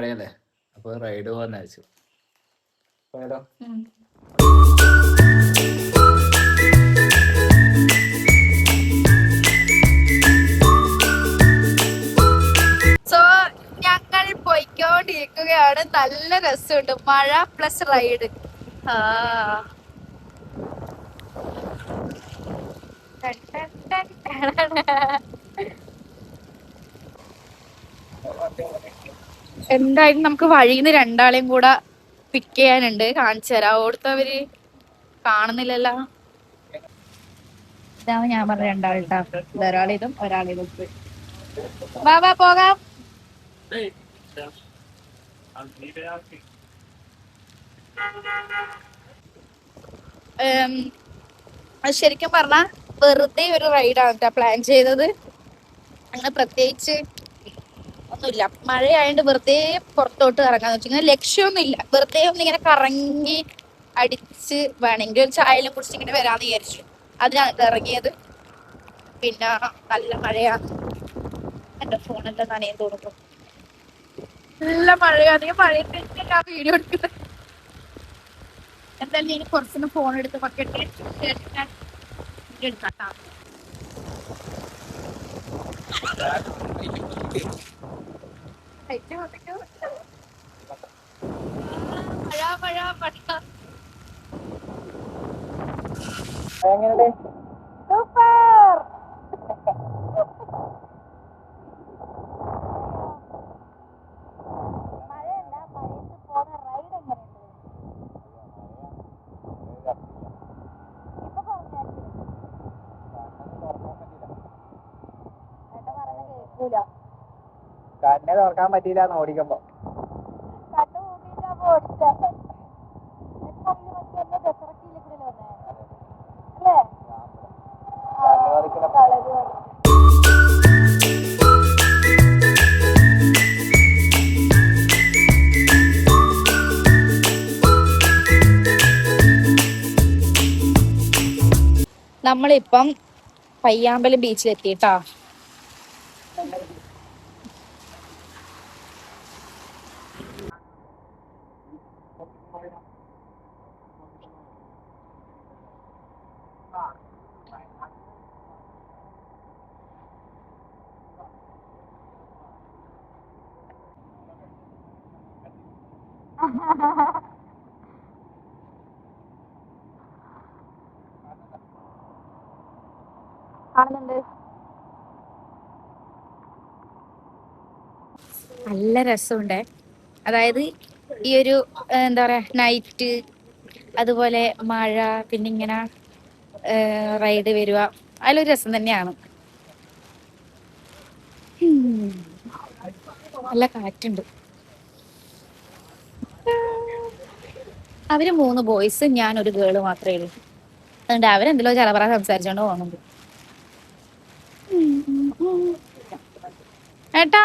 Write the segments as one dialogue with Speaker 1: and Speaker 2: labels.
Speaker 1: മഴയല്ലേ, അപ്പൊ റൈഡ് പോകാന്ന് വെച്ചു. പോയാലോ?
Speaker 2: സോ ഞങ്ങൾ പോയിക്കൊണ്ടിരിക്കുകയാണ്. നല്ല രസമുണ്ട്, മഴ പ്ലസ് റൈഡ്. എന്തായാലും നമുക്ക് വഴിന്ന് രണ്ടാളെയും കൂടെ പിക്ക് ചെയ്യാനുണ്ട്. കാണിച്ചു തരാം. ഓടുത്തവര് കാണുന്നില്ലല്ലോ. ഇതാണ് ഞാൻ പറഞ്ഞ രണ്ടാളിട്ടാ. ഒരാളിതും ഒരാളിതും. വാ വാ പോകാം. ശരിക്കും പറഞ്ഞാ വെറുതെ ഒരു റൈഡാണ് പ്ലാൻ ചെയ്തത്. അങ്ങനെ പ്രത്യേകിച്ച് ഒന്നുമില്ല. മഴയായോണ്ട് വെറുതെ പുറത്തോട്ട് ഇറങ്ങാന്ന് വെച്ചാൽ ലക്ഷ്യമൊന്നും ഇല്ല. വെറുതെ ഒന്നിങ്ങനെ കറങ്ങി അടിച്ച് വേണമെങ്കിൽ ഒരു ചായയെല്ലാം കുടിച്ച് ഇങ്ങനെ വരാന്ന് വിചാരിച്ചു. അതിനാണ് ഇറങ്ങിയത്. പിന്നെ നല്ല മഴയാണ്. എന്റെ ഫോണെല്ലാം നനയാൻ തോന്നുന്നു. നല്ല മഴയാണ്. ഈ മഴയിൽ ഞാൻ വീഡിയോ എടുക്കുന്നത്. എന്തായാലും ഇനി കുറച്ചൊന്ന് ഫോൺ എടുത്ത് പക്കട്ടെ എടുക്കാം. മഴ മഴ മഴ. സൂപ്പർ. മഴയല്ല, മഴയത്ത് പോകുന്ന റൈഡ് എങ്ങനെയുണ്ട്? ഇപ്പൊ കുറഞ്ഞായിരുന്നു. കേൾക്കൂല.
Speaker 1: കണ്ണെ തുറക്കാൻ പറ്റിയില്ല ഓടിക്കുമ്പോ.
Speaker 2: കണ്ണു കൂട്ടിട്ടാകുമ്പോ ഓടിച്ച നമ്മളിപ്പം പയ്യാമ്പലം ബീച്ചിലെത്തിട്ടാ. കാണുന്നുണ്ട്. നല്ല രസമുണ്ട്. അതായത് ഈ ഒരു എന്താ പറയാ നൈറ്റ്, അതുപോലെ മഴ, പിന്നെ ഇങ്ങനെ റൈഡ് വരിക, അതിലൊരു രസം തന്നെയാണ്. നല്ല കാറ്റുണ്ട്. അവര് 3 ബോയ്സ്, ഞാൻ ഒരു ഗേള് മാത്രമേ ഉള്ളൂ. അതുകൊണ്ട് അവരെന്തെല്ലോ ചലപറ സംസാരിച്ചോണ്ട് പോകുന്നുണ്ട്. ഏട്ടാ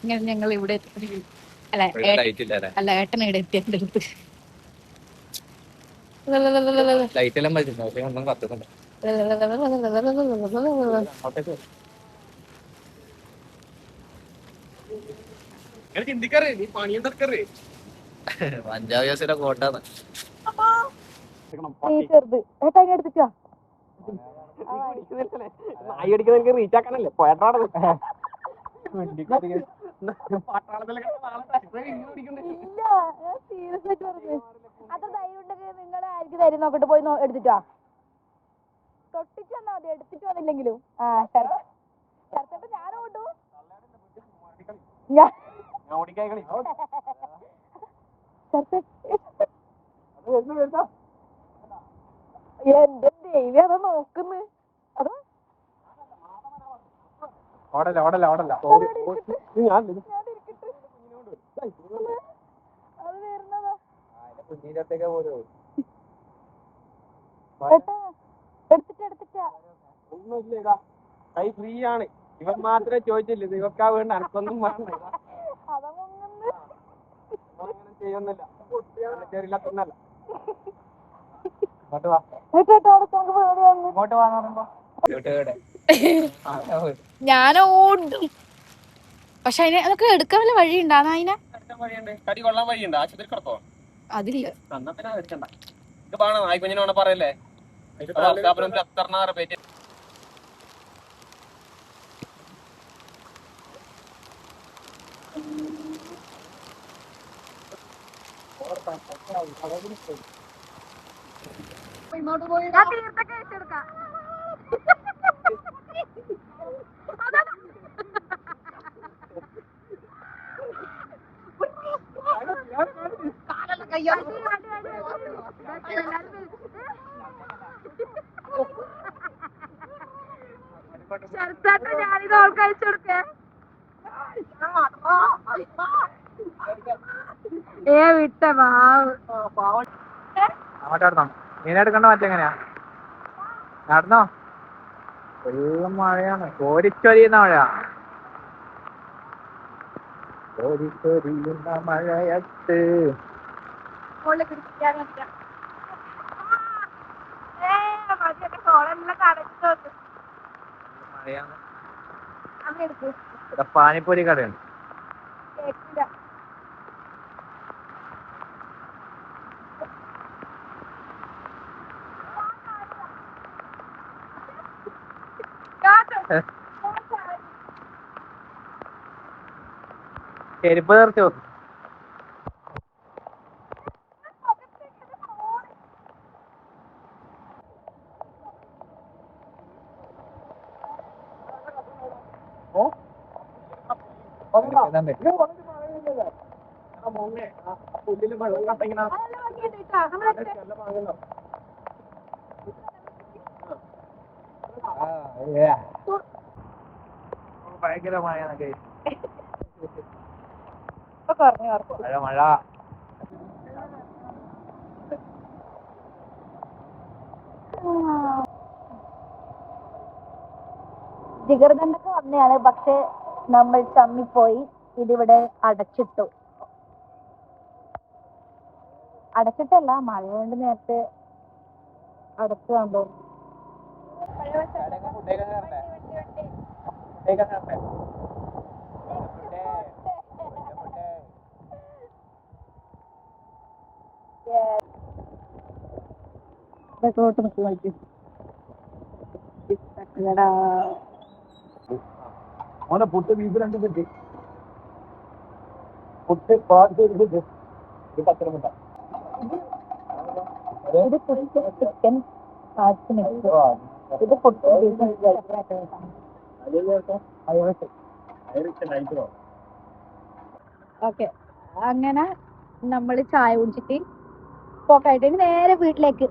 Speaker 2: ഇങ്ങനെ ഞങ്ങൾ ഇവിടെ അല്ല ഏട്ടൻ ഇവിടെ എത്തി എന്റെ അടുത്ത്.
Speaker 1: പഞ്ചാബ് കോട്ടാണ്. റീച്ചാക്കാനല്ലേ പോയട്ടാണ്.
Speaker 2: നിങ്ങളായിരിക്കും തരും. നോക്കട്ടെ, പോയി എടുത്തിട്ടോ. തൊട്ടിട്ട് വന്നാ മതി, എടുത്തിട്ട് വന്നില്ലെങ്കിലും. ഞാൻ ഓട്ടു. എന്റെ ദൈവം അതാ നോക്കുന്നു. അതോ
Speaker 1: ഓടല്ല ഓടല്ല ഓടല്ല.
Speaker 2: അത് വരുന്നതാ.
Speaker 1: കുഞ്ഞിനത്തേക്ക് പോലും
Speaker 2: എടുത്തിട്ടാ
Speaker 1: ഒന്നുമില്ല. കൈ ഫ്രീ ആണ്. ഇവൻ മാത്രമേ ചോദിച്ചില്ല. ഇവക്കാ വേണ്ട, അനക്കൊന്നും വേണ്ട. അങ്ങനെ ചെയ്യുന്നില്ല. ചെറിയ തിന്നല്ല. ഇങ്ങോട്ട് വാ. ഇങ്ങോട്ട് വാ.
Speaker 2: ഞാൻ ഓടും. പക്ഷെ അതിന് അതൊക്കെ എടുക്കാൻ വല്ല വഴി ഉണ്ടാകുന്ന അതിനെ
Speaker 1: കടി കൊള്ളാൻ വഴിയുണ്ട്. ആശുപത്രി കിടക്കോ?
Speaker 2: അതില്ല.
Speaker 1: എന്നാ പിന്നെ മേടിക്കണ്ട. ഇത് വേണം നായ്ക്കുഞ്ഞിനെ വേണം പറയല്ലേ. പേറ്റ്
Speaker 2: ഞാനിത് അവൾക്ക് അയച്ചു കൊടുക്കേ. വിട്ട
Speaker 3: അങ്ങോട്ട് മീനെടുക്കണ്ട മറ്റെങ്ങനെയാ നടന്നോ? ഫുള്ളും മഴയാണ്. കോരിച്ചൊരിയുന്ന മഴ. കോരിച്ചൊരിയുന്ന മഴയത്ത് മഴയാണ്. ഇവിടെ പാനിപ്പൂരി കടയുണ്ട്. ചെരുപ്പ് തീർച്ചു. ഭയങ്കര മഴയാണ്. മഴ മഴ.
Speaker 2: ജിഗർദണ്ടൊക്കെ വന്നെയാണ്. പക്ഷെ നമ്മൾ ചമ്മിപ്പോയി. ഇതിവിടെ അടച്ചിട്ടു. അടച്ചിട്ടല്ല, മഴ കൊണ്ട് നേരത്തെ അടച്ചു കണ്ടു.
Speaker 3: മോനെ പുട്ട് ബീഫ് 2 സെറ്റ്, പുട്ട് പാട്ട് ഇത് 10 മുട്ട.
Speaker 2: ഇത് പുട്ട് ചിക്കൻ പാർട്സ് മിക്സ്. ഇത് പുട്ട് ഓക്കെ. അങ്ങനെ നമ്മൾ ചായ കുടിച്ചിട്ട് പോക്കായിട്ട് നേരെ വീട്ടിലേക്ക്